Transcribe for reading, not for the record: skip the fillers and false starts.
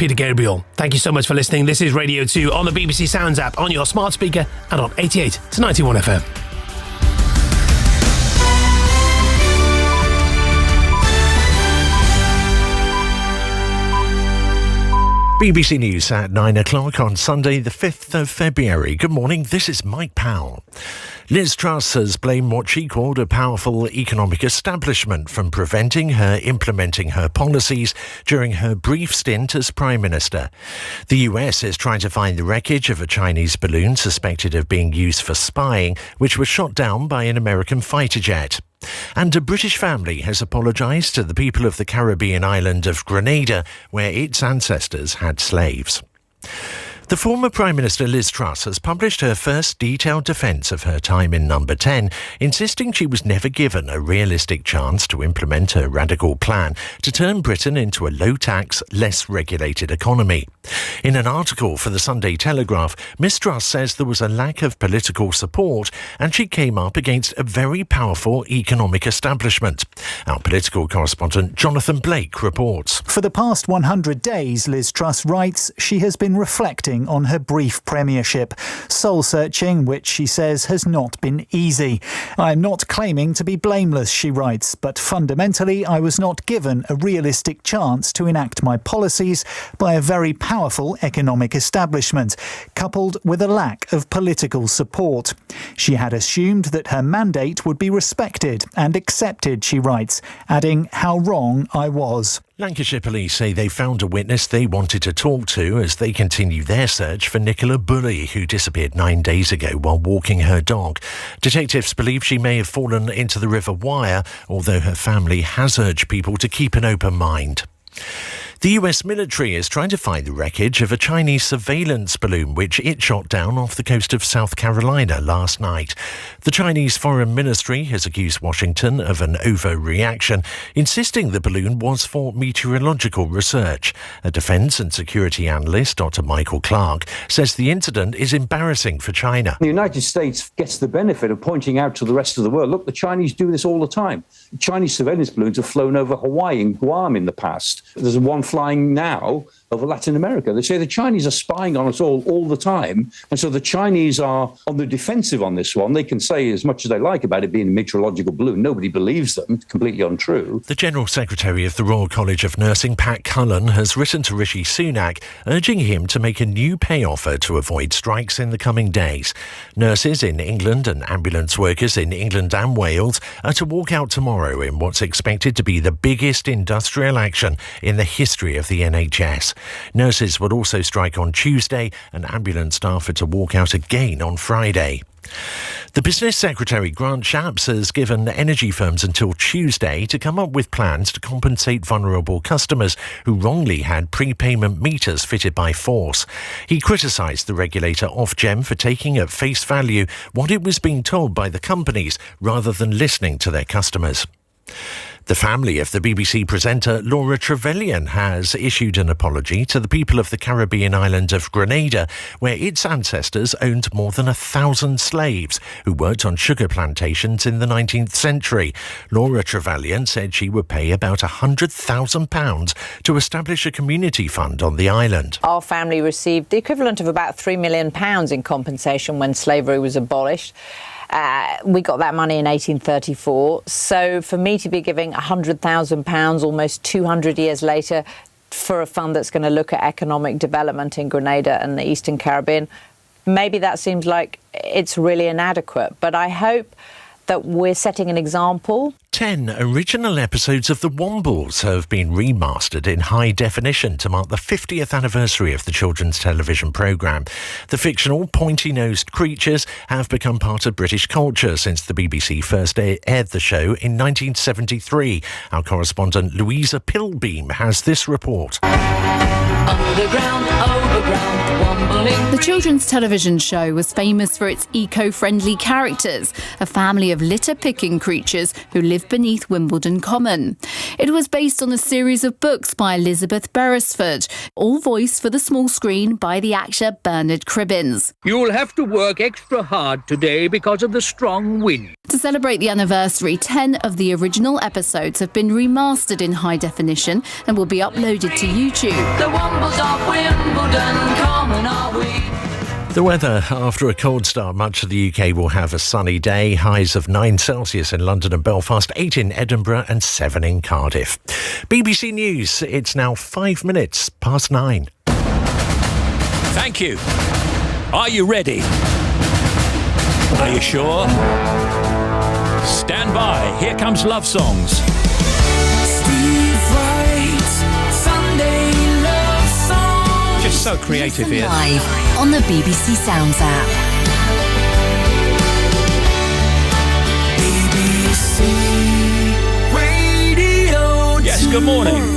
Peter Gabriel. Thank you so much for listening. This is Radio 2 on the BBC Sounds app, on your smart speaker, and on 88 to 91 FM. BBC News at 9 o'clock on Sunday, the 5th of February. Good morning, this is Mike Powell. Liz Truss has blamed what she called a powerful economic establishment from preventing her implementing her policies during her brief stint as Prime Minister. The US is trying to find the wreckage of a Chinese balloon suspected of being used for spying, which was shot down by an American fighter jet. And a British family has apologised to the people of the Caribbean island of Grenada, where its ancestors had slaves. The former Prime Minister Liz Truss has published her first detailed defence of her time in Number 10, insisting she was never given a realistic chance to implement her radical plan to turn Britain into a low-tax, less regulated economy. In an article for the Sunday Telegraph, Ms Truss says there was a lack of political support and she came up against a very powerful economic establishment. Our political correspondent Jonathan Blake reports. For the past 100 days, Liz Truss writes, she has been reflecting on her brief premiership. Soul-searching, which she says has not been easy. I am not claiming to be blameless, she writes, but fundamentally I was not given a realistic chance to enact my policies by a very powerful economic establishment, coupled with a lack of political support. She had assumed that her mandate would be respected and accepted, she writes, adding how wrong I was. Lancashire police say they found a witness they wanted to talk to as they continue their search for Nicola Bulley, who disappeared 9 days ago while walking her dog. Detectives believe she may have fallen into the River Wyre, although her family has urged people to keep an open mind. The US military is trying to find the wreckage of a Chinese surveillance balloon which it shot down off the coast of South Carolina last night. The Chinese Foreign Ministry has accused Washington of an overreaction, insisting the balloon was for meteorological research. A defence and security analyst, Dr. Michael Clark, says the incident is embarrassing for China. The United States gets the benefit of pointing out to the rest of the world, look, the Chinese do this all the time. Chinese surveillance balloons have flown over Hawaii and Guam in the past. There's one flying now over Latin America. They say the Chinese are spying on us all the time. And so the Chinese are on the defensive on this one. They can say as much as they like about it being a meteorological balloon. Nobody believes them. It's completely untrue. The General Secretary of the Royal College of Nursing, Pat Cullen, has written to Rishi Sunak, urging him to make a new pay offer to avoid strikes in the coming days. Nurses in England and ambulance workers in England and Wales are to walk out tomorrow in what's expected to be the biggest industrial action in the history of the NHS. Nurses will also strike on Tuesday and ambulance staff are to walk out again on Friday. The Business Secretary, Grant Shapps, has given energy firms until Tuesday to come up with plans to compensate vulnerable customers who wrongly had prepayment meters fitted by force. He criticised the regulator Ofgem for taking at face value what it was being told by the companies rather than listening to their customers. The family of the BBC presenter Laura Trevelyan has issued an apology to the people of the Caribbean island of Grenada, where its ancestors owned more than 1,000 slaves who worked on sugar plantations in the 19th century. Laura Trevelyan said she would pay about £100,000 to establish a community fund on the island. Our family received the equivalent of about £3 million in compensation when slavery was abolished. We got that money in 1834. So for me to be giving £100,000 almost 200 years later for a fund that's going to look at economic development in Grenada and the Eastern Caribbean, maybe that seems like it's really inadequate. But I hope that we're setting an example. 10 original episodes of The Wombles have been remastered in high definition to mark the 50th anniversary of the children's television programme. The fictional pointy-nosed creatures have become part of British culture since the BBC first aired the show in 1973. Our correspondent Louisa Pilbeam has this report. Underground, overground, Womble The children's television show was famous for its eco-friendly characters, a family of litter-picking creatures who live beneath Wimbledon Common. It was based on a series of books by Elizabeth Beresford, all voiced for the small screen by the actor Bernard Cribbins. You'll have to work extra hard today because of the strong wind. To celebrate the anniversary, 10 of the original episodes have been remastered in high definition and will be uploaded to YouTube. The Wombles of Wimbledon Common are we. The weather. After a cold start, much of the UK will have a sunny day. Highs of 9 Celsius in London and Belfast, 8 in Edinburgh and 7 in Cardiff. BBC News. It's now 5 minutes past 9. Thank you. Are you ready? Are you sure? Stand by. Here comes Love Songs. Steve Wright's Sunday Love Songs. Just so creative here. Live on the BBC Sounds app. BBC Radio 2. Yes, good morning.